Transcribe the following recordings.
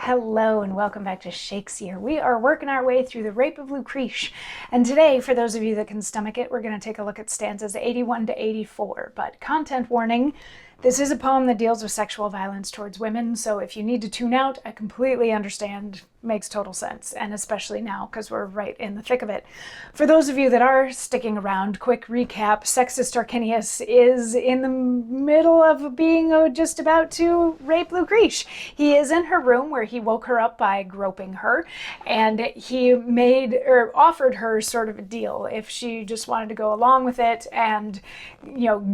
Hello and welcome back to Shakesyear. We are working our way through the Rape of Lucrece, and today, for those of you that can stomach it, we're going to take a look at stanzas 81 to 84. But content warning, this is a poem that deals with sexual violence towards women, so if you need to tune out, I completely understand. Makes total sense, and especially now because we're right in the thick of it. For those of you that are sticking around, quick recap: sexist Tarquinius is in the middle of being just about to rape Lucrece. He is in her room where he woke her up by groping her, and he offered her sort of a deal. If she just wanted to go along with it and,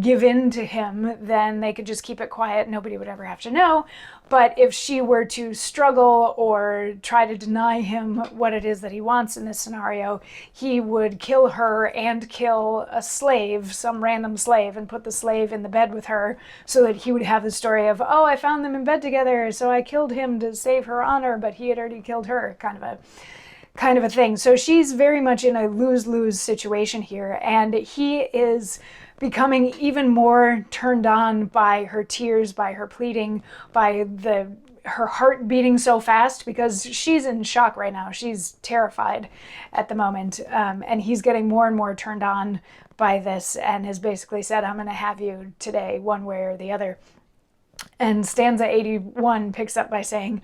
give in to him, then they could just keep it quiet. Nobody would ever have to know. But if she were to struggle or try to deny him what it is that he wants in this scenario, he would kill her and kill a slave, some random slave, and put the slave in the bed with her so that he would have the story of, oh, I found them in bed together, so I killed him to save her honor, but he had already killed her, kind of a thing. So she's very much in a lose-lose situation here, and he is becoming even more turned on by her tears, by her pleading, by her heart beating so fast, because she's in shock right now. She's terrified at the moment, and he's getting more and more turned on by this and has basically said, I'm going to have you today, one way or the other. And stanza 81 picks up by saying,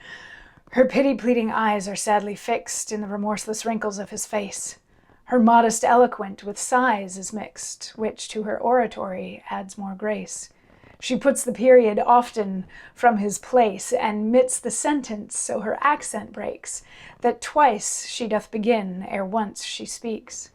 her pity-pleading eyes are sadly fixed in the remorseless wrinkles of his face. Her modest eloquent with sighs is mixed, which to her oratory adds more grace. She puts the period often from his place, and mits the sentence so her accent breaks, that twice she doth begin ere once she speaks.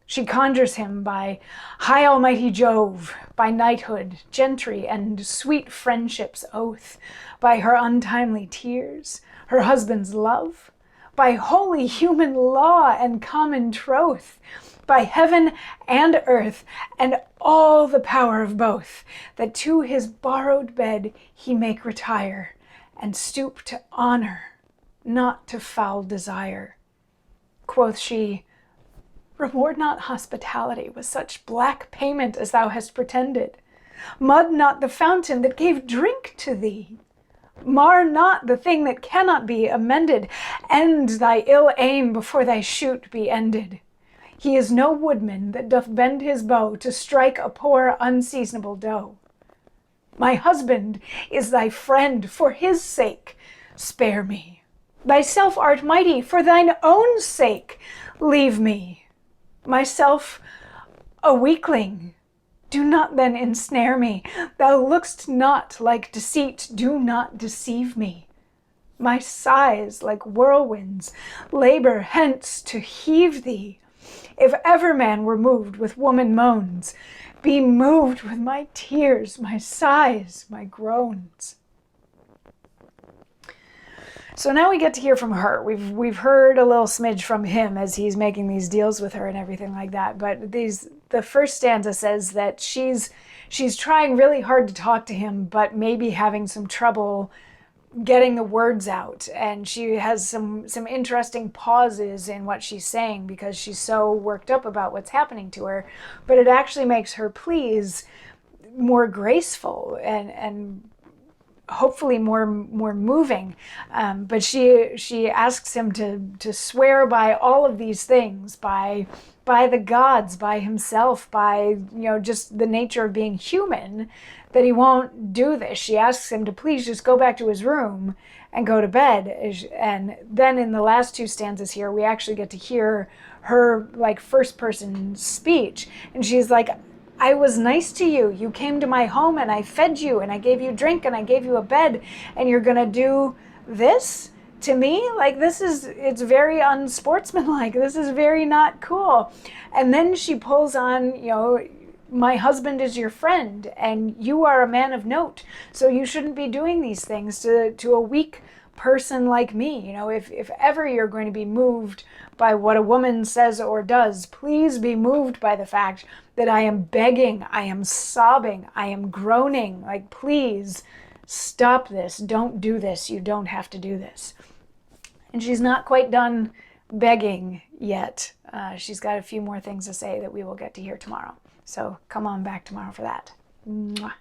She conjures him by high almighty Jove, by knighthood, gentry, and sweet friendship's oath, by her untimely tears, her husband's love, by holy human law and common troth, by heaven and earth, and all the power of both, that to his borrowed bed he make retire, and stoop to honor, not to foul desire. Quoth she, reward not hospitality with such black payment as thou hast pretended. Mud not the fountain that gave drink to thee. Mar not the thing that cannot be amended. End thy ill aim before thy shoot be ended. He is no woodman that doth bend his bow to strike a poor unseasonable doe. My husband is thy friend, for his sake spare me. Thyself art mighty, for thine own sake leave me. Myself a weakling, do not then ensnare me. Thou look'st not like deceit, do not deceive me. My sighs like whirlwinds labor hence to heave thee. If ever man were moved with woman moans, be moved with my tears, my sighs, my groans. So now we get to hear from her. We've heard a little smidge from him as he's making these deals with her and everything like that. But the first stanza says that she's trying really hard to talk to him, but maybe having some trouble getting the words out. And she has some interesting pauses in what she's saying because she's so worked up about what's happening to her. But it actually makes her pleas more graceful and hopefully more moving, but she asks him to swear by all of these things, by the gods, by himself, by just the nature of being human, that he won't do this. She asks him to please just go back to his room and go to bed. And then in the last two stanzas here, we actually get to hear her first person speech, and she's like, I was nice to you. You came to my home and I fed you and I gave you drink and I gave you a bed, and you're going to do this to me? It's very unsportsmanlike. This is very not cool. And then she pulls on, my husband is your friend and you are a man of note. So you shouldn't be doing these things to a weak person like me. If ever you're going to be moved by what a woman says or does, please be moved by the fact that I am begging, I am sobbing, I am groaning. Please stop this. Don't do this. You don't have to do this. And she's not quite done begging yet. She's got a few more things to say that we will get to hear tomorrow. So come on back tomorrow for that. Mwah.